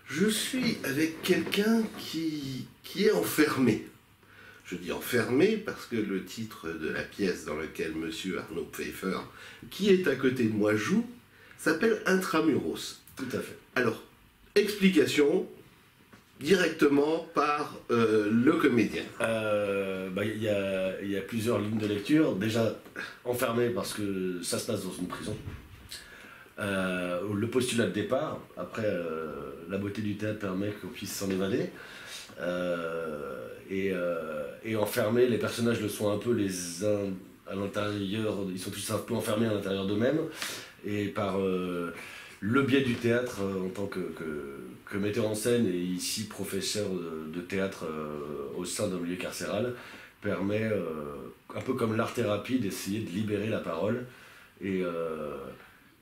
Je suis avec quelqu'un qui est enfermé. Je dis enfermé parce que le titre de la pièce dans laquelle Monsieur Arnaud Pfeiffer, qui est à côté de moi, joue, s'appelle Intramuros. Tout à fait. Alors, explication directement par le comédien. Il y a plusieurs lignes de lecture. Déjà, enfermé parce que ça se passe dans une prison. Le postulat de départ, après la beauté du théâtre permet qu'on puisse s'en évader. Et enfermés, les personnages le sont un peu les uns à l'intérieur, ils sont tous un peu enfermés à l'intérieur d'eux-mêmes. Et par le biais du théâtre, en tant que metteur en scène et ici professeur de théâtre au sein d'un milieu carcéral, permet, un peu comme l'art-thérapie, d'essayer de libérer la parole et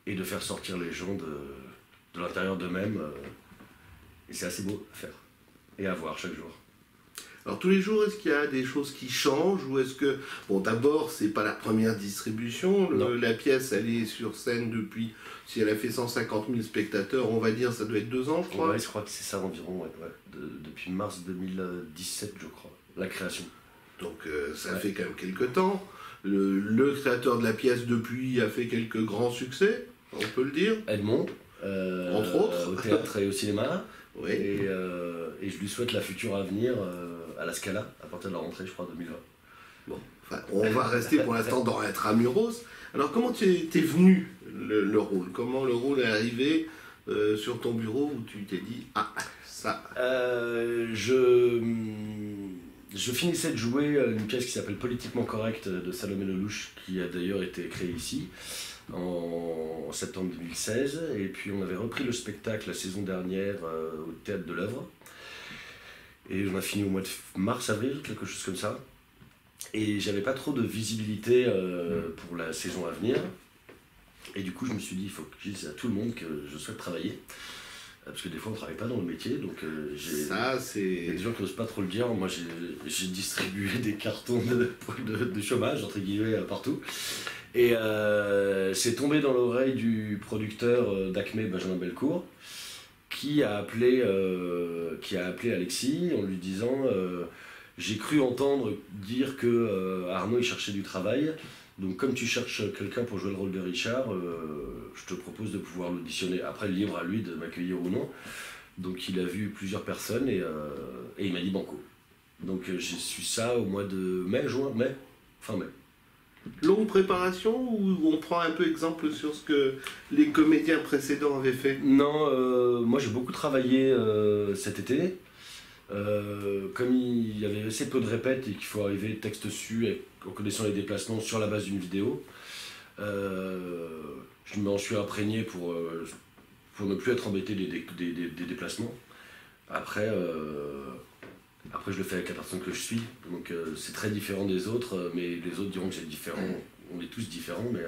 de faire sortir les gens de l'intérieur d'eux-mêmes. Et c'est assez beau à faire et à voir chaque jour. Alors tous les jours, est-ce qu'il y a des choses qui changent ou est-ce que... Bon, d'abord, c'est pas la première distribution. La pièce, elle est sur scène depuis... Si elle a fait 150 000 spectateurs, on va dire, ça doit être 2 ans, je crois. Ouais, je crois que c'est ça environ, ouais. Depuis mars 2017, je crois, la création. Donc ça fait quand même quelques temps. Le créateur de la pièce, depuis, a fait quelques grands succès, on peut le dire. Edmond, entre autres. au théâtre et au cinéma. Oui. Et je lui souhaite la future à venir à la Scala, à partir de la rentrée, je crois, 2020. Bon, enfin, on va rester pour l'instant dans Intramuros. Alors, comment t'es venu le rôle? Comment le rôle est arrivé sur ton bureau où tu t'es dit « Ah, ça ». Je finissais de jouer une pièce qui s'appelle Politiquement Correct de Salomé Lelouch, qui a d'ailleurs été créée ici en septembre 2016, et puis on avait repris le spectacle la saison dernière au Théâtre de l'Œuvre, et on a fini au mois de mars-avril, quelque chose comme ça, et j'avais pas trop de visibilité pour la saison à venir, et du coup je me suis dit il faut que je dise à tout le monde que je souhaite travailler, parce que des fois on travaille pas dans le métier, donc il y a des gens qui n'osent pas trop le dire. Moi j'ai distribué des cartons de chômage entre guillemets partout. Et c'est tombé dans l'oreille du producteur d'Acmé, Benjamin Belcourt, qui a appelé Alexis en lui disant j'ai cru entendre dire que Arnaud il cherchait du travail, donc comme tu cherches quelqu'un pour jouer le rôle de Richard, je te propose de pouvoir l'auditionner. Après, libre à lui de m'accueillir ou non. Donc il a vu plusieurs personnes et il m'a dit banco. Donc j'ai su ça au mois de fin mai. Longue préparation ou on prend un peu exemple sur ce que les comédiens précédents avaient fait? Non, moi j'ai beaucoup travaillé cet été. Comme il y avait assez peu de répètes et qu'il faut arriver texte su en connaissant les déplacements sur la base d'une vidéo, je m'en suis imprégné pour ne plus être embêté des déplacements. Après je le fais avec la personne que je suis, donc c'est très différent des autres, mais les autres diront que c'est différent. On est tous différents, mais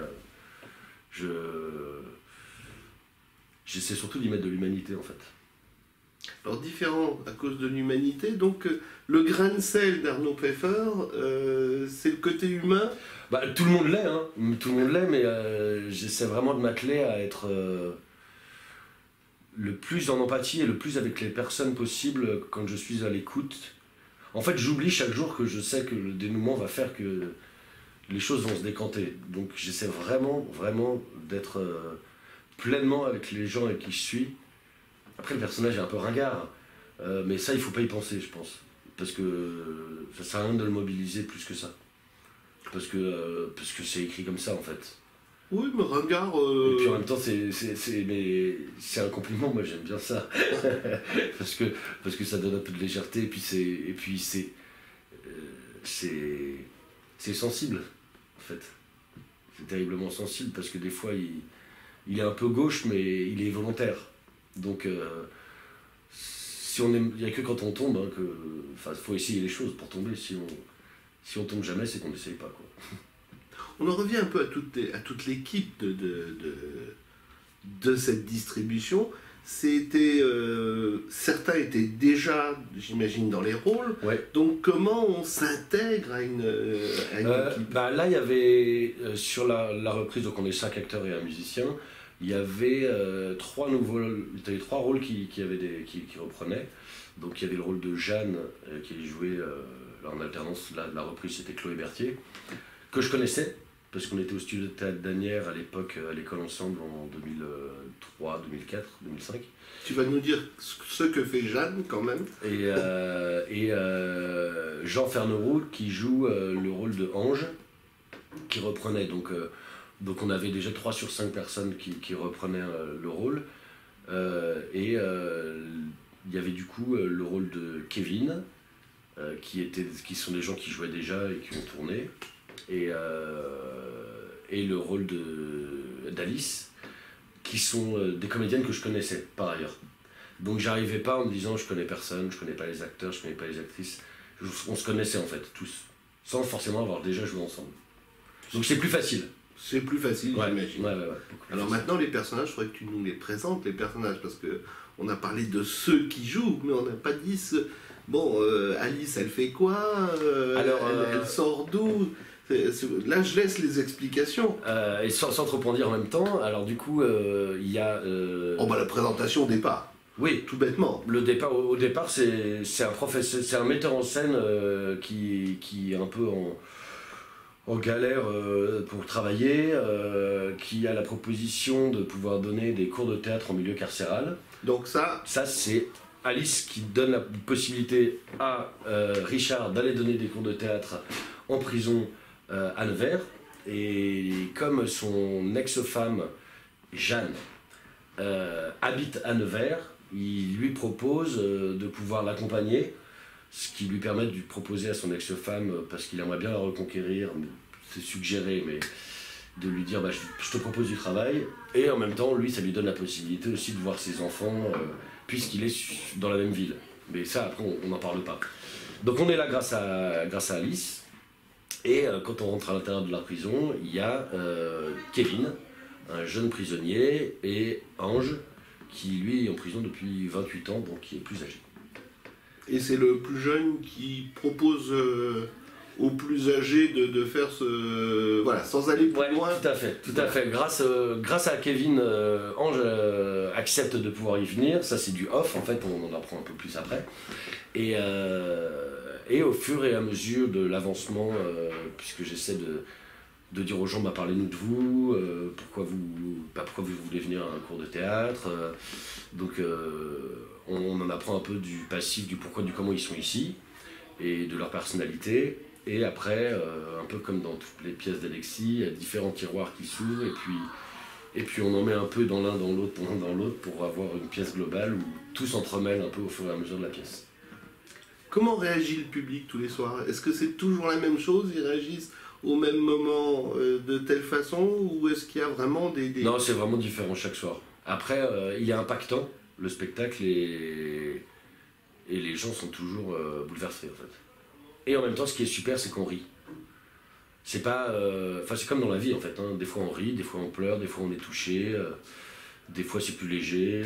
j'essaie surtout d'y mettre de l'humanité en fait. Alors différent à cause de l'humanité, donc le grain de sel d'Arnaud Pfeiffer, c'est le côté humain. Tout le monde l'est, hein. Tout le monde l'est, mais j'essaie vraiment de m'atteler à être le plus en empathie et le plus avec les personnes possible quand je suis à l'écoute. En fait, j'oublie chaque jour que je sais que le dénouement va faire que les choses vont se décanter. Donc j'essaie vraiment, vraiment d'être pleinement avec les gens avec qui je suis. Après, le personnage est un peu ringard, mais ça, il faut pas y penser, je pense. Parce que ça sert à rien de le mobiliser plus que ça. Parce que c'est écrit comme ça, en fait. Oui, mais ringard... Et puis en même temps, c'est un compliment, moi j'aime bien ça. parce que ça donne un peu de légèreté, et puis c'est sensible, en fait. C'est terriblement sensible, parce que des fois, il est un peu gauche, mais il est volontaire. Donc, il n'y a que quand on tombe, hein, faut essayer les choses pour tomber. Si on tombe jamais, c'est qu'on n'essaye pas, quoi. On en revient un peu à toute l'équipe de cette distribution. Certains étaient déjà, j'imagine, dans les rôles. Ouais. Donc comment on s'intègre à une équipe? Là, il y avait, sur la reprise, donc on est 5 acteurs et un musicien, il y avait trois rôles qui reprenaient. Donc il y avait le rôle de Jeanne, qui jouait en alternance, la reprise c'était Chloé Berthier, que je connaissais, parce qu'on était au studio de théâtre d'Asnières à l'époque, à l'école ensemble en 2003, 2004, 2005. Tu vas nous dire ce que fait Jeanne quand même. Et Jean Ferneroux qui joue le rôle de Ange, qui reprenait. Donc on avait déjà 3 sur 5 personnes qui reprenaient le rôle. Il y avait du coup le rôle de Kevin, qui sont des gens qui jouaient déjà et qui ont tourné. Et le rôle d'Alice, qui sont des comédiennes que je connaissais par ailleurs. Donc j'arrivais pas en me disant je connais personne, je connais pas les acteurs, je connais pas les actrices. On se connaissait en fait tous, sans forcément avoir déjà joué ensemble. Donc c'est plus facile. C'est plus facile, j'imagine. Ouais, alors maintenant les personnages, il faudrait que tu nous les présentes, les personnages, parce que on a parlé de ceux qui jouent, mais on n'a pas dit bon, Alice elle fait quoi, elle sort d'où? Là, je laisse les explications. Et sans trop en dire en même temps, alors du coup, il y a... la présentation au départ. Oui. Tout bêtement. Au départ, c'est un professeur, c'est un metteur en scène qui est un peu en galère pour travailler, qui a la proposition de pouvoir donner des cours de théâtre en milieu carcéral. Donc ça c'est Alice qui donne la possibilité à Richard d'aller donner des cours de théâtre en prison à Nevers, et comme son ex-femme Jeanne habite à Nevers, il lui propose de pouvoir l'accompagner, ce qui lui permet de lui proposer à son ex-femme, parce qu'il aimerait bien la reconquérir, c'est suggéré, mais de lui dire je te propose du travail, et en même temps lui ça lui donne la possibilité aussi de voir ses enfants puisqu'il est dans la même ville, mais ça après on n'en parle pas. Donc on est là grâce à Alice. Et quand on rentre à l'intérieur de la prison, il y a Kevin, un jeune prisonnier, et Ange, qui lui est en prison depuis 28 ans, donc qui est plus âgé. Et c'est le plus jeune qui propose aux plus âgés de faire ce... Voilà, sans aller plus loin. Tout à fait. Grâce à Kevin, Ange accepte de pouvoir y venir. Ça c'est du off, en fait, on en apprend un peu plus après. Et au fur et à mesure de l'avancement, puisque j'essaie de dire aux gens, parlez-nous de vous, pourquoi vous voulez venir à un cours de théâtre. Donc on en apprend un peu du passif, du pourquoi, du comment ils sont ici, et de leur personnalité. Et après, un peu comme dans toutes les pièces d'Alexis, il y a différents tiroirs qui s'ouvrent, et puis on en met un peu dans l'un, dans l'autre, pour avoir une pièce globale où tout s'entremêle un peu au fur et à mesure de la pièce. Comment réagit le public tous les soirs? Est-ce que c'est toujours la même chose? Ils réagissent au même moment de telle façon? Ou est-ce qu'il y a vraiment des... Non, c'est vraiment différent chaque soir. Après, il est impactant, le spectacle, et les gens sont toujours bouleversés, en fait. Et en même temps, ce qui est super, c'est qu'on rit. C'est pas... c'est comme dans la vie, en fait. Hein. Des fois, on rit, des fois, on pleure, des fois, on est touché. Des fois, c'est plus léger.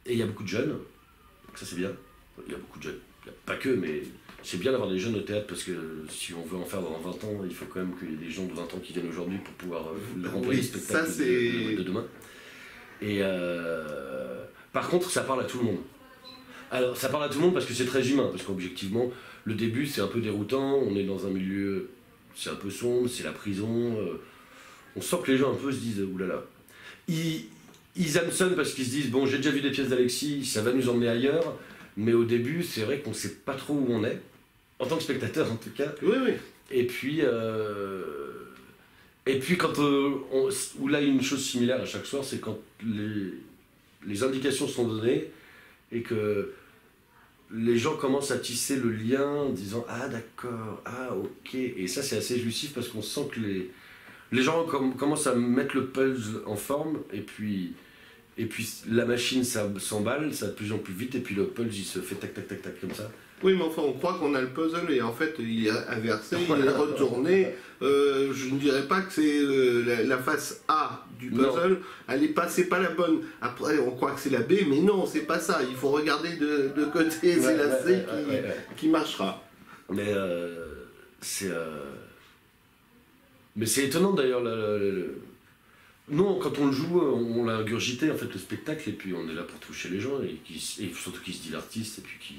Et il y a beaucoup de jeunes, donc ça c'est bien. Il y a beaucoup de jeunes, pas que, mais c'est bien d'avoir des jeunes au théâtre, parce que si on veut en faire dans 20 ans, il faut quand même qu'il y ait des gens de 20 ans qui viennent aujourd'hui pour pouvoir remplir les spectacles de demain. Et par contre, ça parle à tout le monde. Alors, ça parle à tout le monde parce que c'est très humain, parce qu'objectivement, le début c'est un peu déroutant, on est dans un milieu, c'est un peu sombre, c'est la prison, on sent que les gens un peu se disent oulala. Ils hameçonnent parce qu'ils se disent bon, j'ai déjà vu des pièces d'Alexis, ça va nous emmener ailleurs, mais au début c'est vrai qu'on ne sait pas trop où on est, en tant que spectateur en tout cas. Oui. Et puis quand où là une chose similaire à chaque soir, c'est quand les indications sont données et que les gens commencent à tisser le lien en disant ah d'accord, ah ok, et ça c'est assez jouissif parce qu'on sent que les gens commencent à mettre le puzzle en forme, et puis la machine s'emballe, ça va de plus en plus vite, et puis le puzzle il se fait tac tac tac tac comme ça. Oui, mais enfin on croit qu'on a le puzzle et en fait il est inversé, il est retourné. Je ne dirais pas que c'est la face A du puzzle, c'est pas la bonne. Après on croit que c'est la B, mais non, c'est pas ça. Il faut regarder de côté, c'est la C qui marchera. Mais c'est... Mais c'est étonnant d'ailleurs, non, quand on le joue, on l'a ingurgité en fait le spectacle, et puis on est là pour toucher les gens, et surtout qu'ils se divertissent, et puis qui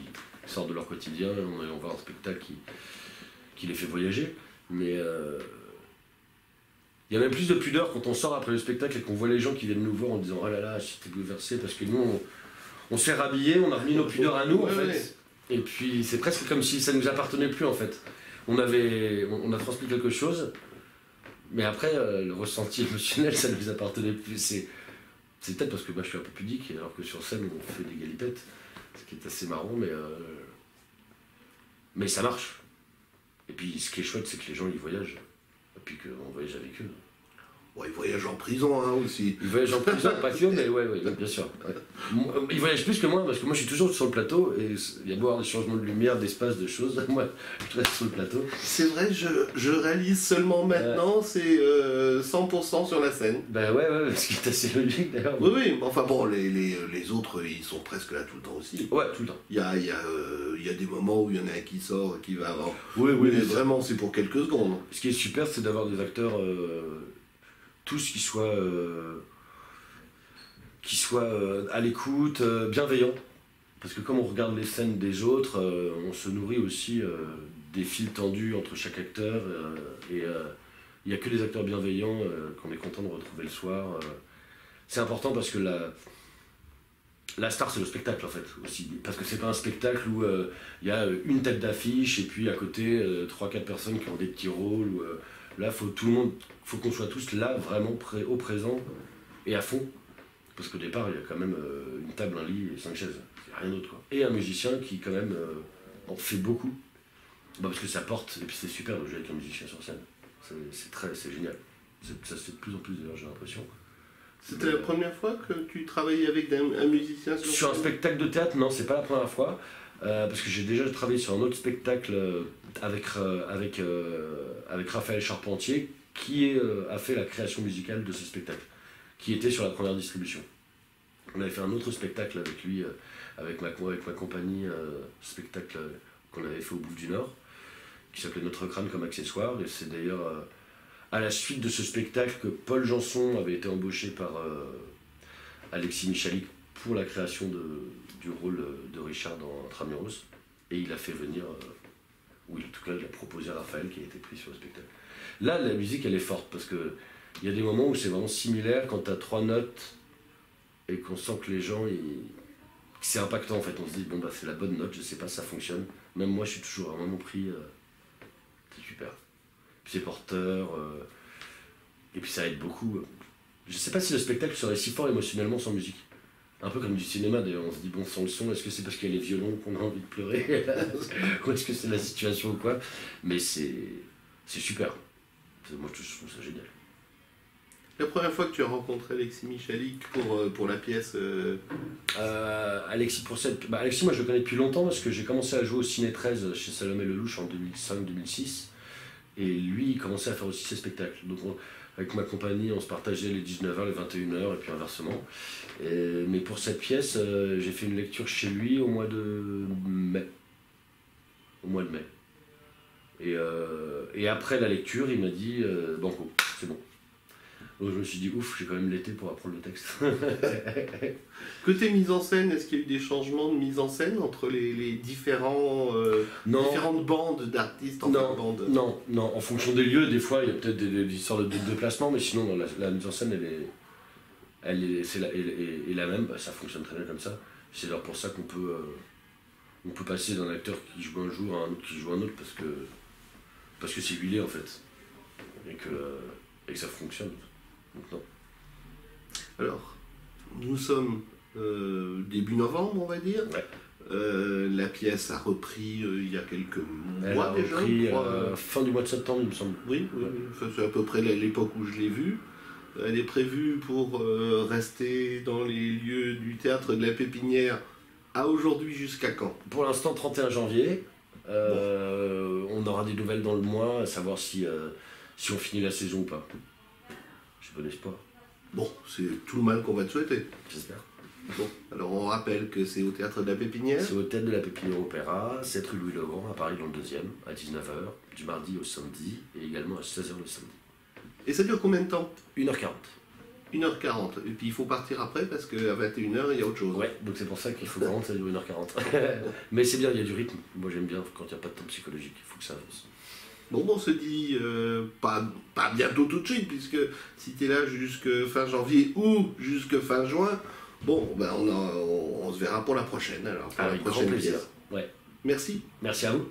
sortent de leur quotidien, on va un spectacle qui les fait voyager. Mais il y a même plus de pudeur quand on sort après le spectacle et qu'on voit les gens qui viennent nous voir en disant oh là là, j'étais bouleversé, parce que nous on s'est rhabillés, on a remis nos pudeurs à nous en fait. Et puis c'est presque comme si ça ne nous appartenait plus en fait. On a transmis quelque chose, mais après le ressenti émotionnel ça ne nous appartenait plus. C'est peut-être parce que moi je suis un peu pudique, alors que sur scène on fait des galipettes, ce qui est assez marrant, mais ça marche. Et puis ce qui est chouette, c'est que les gens ils voyagent, et puis qu'on voyage avec eux. Ouais, ils voyagent en prison hein, aussi. Ils voyagent en prison, pas que, mais ouais, bien sûr. Ouais. Ils voyagent plus que moi, parce que moi je suis toujours sur le plateau, et il y a beau avoir des changements de lumière, d'espace, de choses, moi je reste sur le plateau. C'est vrai, je réalise seulement maintenant, c'est 100% sur la scène. Ben ouais, ce qui est assez logique d'ailleurs. Oui, mais enfin bon, les autres, ils sont presque là tout le temps aussi. Ouais, tout le temps. Il y a des moments où il y en a un qui sort et qui va avant. Oui, mais vraiment, c'est pour quelques secondes. Ce qui est super, c'est d'avoir des acteurs... tous qui soient à l'écoute, bienveillants. Parce que comme on regarde les scènes des autres, on se nourrit aussi des fils tendus entre chaque acteur. Et il n'y a que des acteurs bienveillants qu'on est content de retrouver le soir. C'est important parce que la star, c'est le spectacle en fait aussi. Parce que c'est pas un spectacle où il y a une tête d'affiche et puis à côté 3-4 personnes qui ont des petits rôles. Là, faut qu'on soit tous là, vraiment au présent et à fond. Parce qu'au départ, il y a quand même une table, un lit et 5 chaises. Il n'y a rien d'autre, quoi. Et un musicien qui, quand même, en fait beaucoup. Parce que ça porte, et puis c'est super de jouer avec un musicien sur scène. C'est génial. Ça se fait de plus en plus, d'ailleurs, j'ai l'impression. C'était la première fois que tu travaillais avec un musicien sur scène ? Sur un spectacle de théâtre, non, c'est pas la première fois. Parce que j'ai déjà travaillé sur un autre spectacle avec Raphaël Charpentier qui a fait la création musicale de ce spectacle, qui était sur la première distribution. On avait fait un autre spectacle avec lui, avec ma compagnie, spectacle qu'on avait fait au Bouffe du Nord, qui s'appelait Notre crâne comme accessoire, et c'est d'ailleurs à la suite de ce spectacle que Paul Janson avait été embauché par Alexis Michalik pour la création du rôle de Richard dans Intramuros, et il a fait venir, ou en tout cas il a proposé à Raphaël qui a été pris sur le spectacle. Là la musique elle est forte parce que il y a des moments où c'est vraiment similaire quand tu as 3 notes et qu'on sent que les gens c'est impactant en fait, on se dit bon bah c'est la bonne note, je sais pas, ça fonctionne, même moi je suis toujours vraiment pris, c'est super, puis c'est porteur, et puis ça aide beaucoup. Je sais pas si le spectacle serait si fort émotionnellement sans musique. Un peu comme du cinéma d'ailleurs, on se dit bon sans le son, est-ce que c'est parce qu'il y a les violons qu'on a envie de pleurer ou est-ce que c'est la situation ou quoi, mais c'est super, moi je trouve ça génial. La première fois que tu as rencontré Alexis Michalik pour la pièce Alexis Alexis moi je le connais depuis longtemps parce que j'ai commencé à jouer au Ciné 13 chez Salomé Lelouch en 2005-2006 et lui il commençait à faire aussi ses spectacles, donc avec ma compagnie, on se partageait les 19h, les 21h, et puis inversement. Mais pour cette pièce, j'ai fait une lecture chez lui au mois de mai. Et après la lecture, il m'a dit banco, c'est bon. Donc je me suis dit ouf, j'ai quand même l'été pour apprendre le texte. Côté mise en scène, est-ce qu'il y a eu des changements de mise en scène entre les différentes bandes d'artistes en bande ? Non, en fonction des lieux, des fois il y a peut-être des histoires de déplacement, mais sinon la mise en scène elle est la même, ça fonctionne très bien comme ça. C'est d'ailleurs pour ça qu'on peut passer d'un acteur qui joue un jour à un autre qui joue un autre parce que c'est huilé en fait et que ça fonctionne. Donc, non. Alors, nous sommes début novembre, on va dire. Ouais. La pièce a repris il y a quelques Elle mois a déjà. repris fin du mois de septembre, il me semble. Oui. Enfin, c'est à peu près l'époque où je l'ai vue. Elle est prévue pour rester dans les lieux du théâtre de la Pépinière à aujourd'hui jusqu'à quand ? Pour l'instant, 31 janvier. On aura des nouvelles dans le mois, à savoir si on finit la saison ou pas. J'ai bon espoir. Bon, c'est tout le mal qu'on va te souhaiter. J'espère. Bon, alors on rappelle que c'est au théâtre de la Pépinière. C'est au théâtre de la Pépinière Opéra, 7 rue Louis-le-Grand, à Paris dans le 2e, à 19h, du mardi au samedi, et également à 16h le samedi. Et ça dure combien de temps? 1h40. 1h40. Et puis il faut partir après parce qu'à 21h, il y a autre chose. Ouais, donc c'est pour ça qu'il faut vraiment que ça dure 1h40. Mais c'est bien, il y a du rythme. Moi j'aime bien quand il n'y a pas de temps psychologique, il faut que ça avance. Bon, on se dit pas bientôt tout de suite, puisque si tu es là jusque fin janvier ou jusque fin juin, bon, ben on se verra pour la prochaine alors. Pour Avec la prochaine grand plaisir. pièce. Ouais. Merci. Merci à vous.